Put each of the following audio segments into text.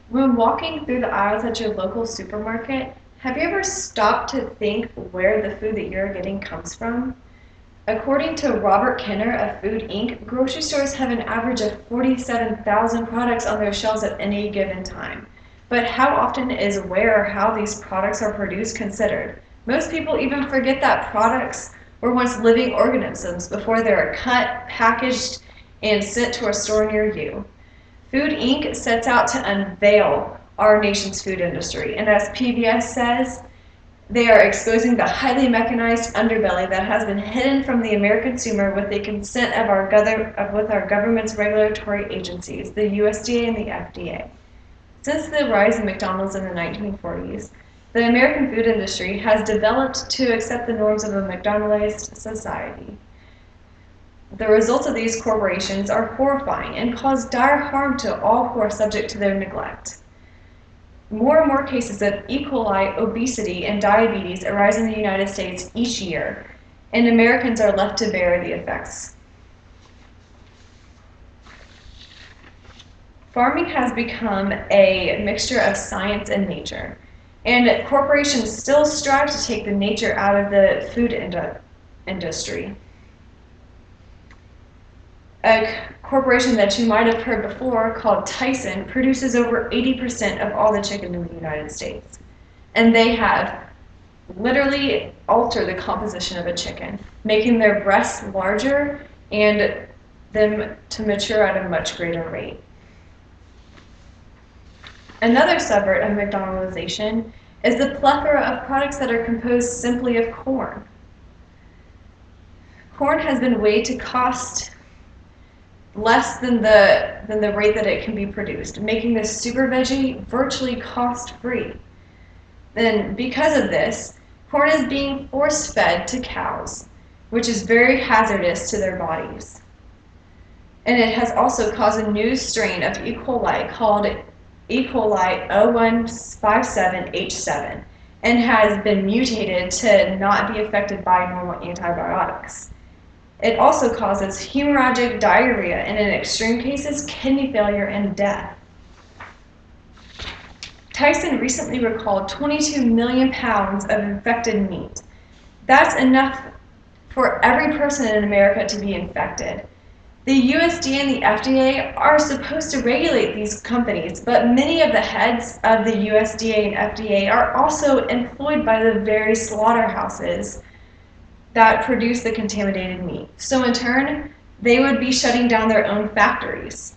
When walking through the aisles at your local supermarket, have you ever stopped to think where the food that you're getting comes from? According to Robert Kenner of Food Inc., grocery stores have an average of 47,000 products on their shelves at any given time. But how often is where or how these products are produced considered? Most people even forget that products were once living organisms before they were cut, packaged, and sent to a store near you. Food Inc. sets out to unveil our nation's food industry, and as PBS says, they are exposing the highly mechanized underbelly that has been hidden from the American consumer with the consent of our government's regulatory agencies, the USDA and the FDA. Since the rise of McDonald's in the 1940s, the American food industry has developed to accept the norms of a McDonaldized society. The results of these corporations are horrifying and cause dire harm to all who are subject to their neglect. More and more cases of E. coli, obesity, and diabetes arise in the United States each year, and Americans are left to bear the effects. Farming has become a mixture of science and nature, and corporations still strive to take the nature out of the food industry. A corporation that you might have heard before called Tyson produces over 80% of all the chicken in the United States. And they have literally altered the composition of a chicken, making their breasts larger and them to mature at a much greater rate. Another subvert of McDonaldization is the plethora of products that are composed simply of corn. Corn has been weighed to cost less than the rate that it can be produced, making this super veggie virtually cost-free. Then, because of this, corn is being force-fed to cows, which is very hazardous to their bodies. And it has also caused a new strain of E. coli called E. coli 0157H7 and has been mutated to not be affected by normal antibiotics. It also causes hemorrhagic diarrhea and in extreme cases, kidney failure and death. Tyson recently recalled 22 million pounds of infected meat. That's enough for every person in America to be infected. The USDA and the FDA are supposed to regulate these companies, but many of the heads of the USDA and FDA are also employed by the very slaughterhouses that produce the contaminated meat. So in turn, they would be shutting down their own factories.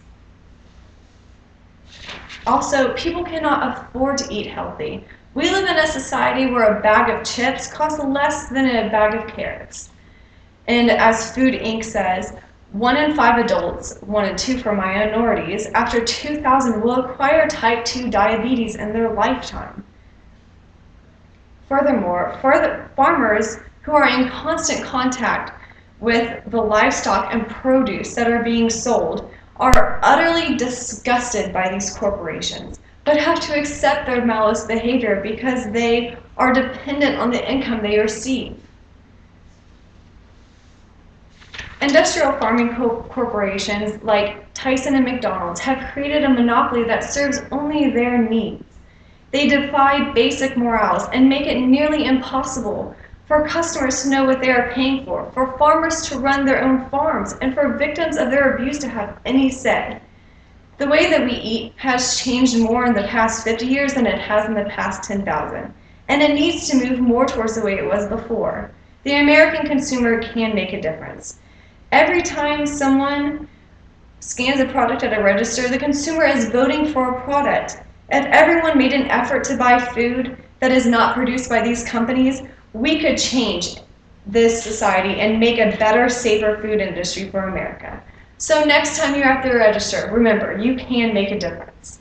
Also, people cannot afford to eat healthy. We live in a society where a bag of chips costs less than a bag of carrots. And as Food Inc. says, 1 in 5 adults, 1 in 2 for minorities, after 2000 will acquire type 2 diabetes in their lifetime. Furthermore, farmers who are in constant contact with the livestock and produce that are being sold are utterly disgusted by these corporations, but have to accept their malice behavior because they are dependent on the income they receive. Industrial farming corporations like Tyson and McDonald's have created a monopoly that serves only their needs. They defy basic morals and make it nearly impossible for customers to know what they are paying for farmers to run their own farms, and for victims of their abuse to have any say. The way that we eat has changed more in the past 50 years than it has in the past 10,000, and it needs to move more towards the way it was before. The American consumer can make a difference. Every time someone scans a product at a register, the consumer is voting for a product. If everyone made an effort to buy food that is not produced by these companies, we could change this society and make a better, safer food industry for America. So next time you're at the register, remember, you can make a difference.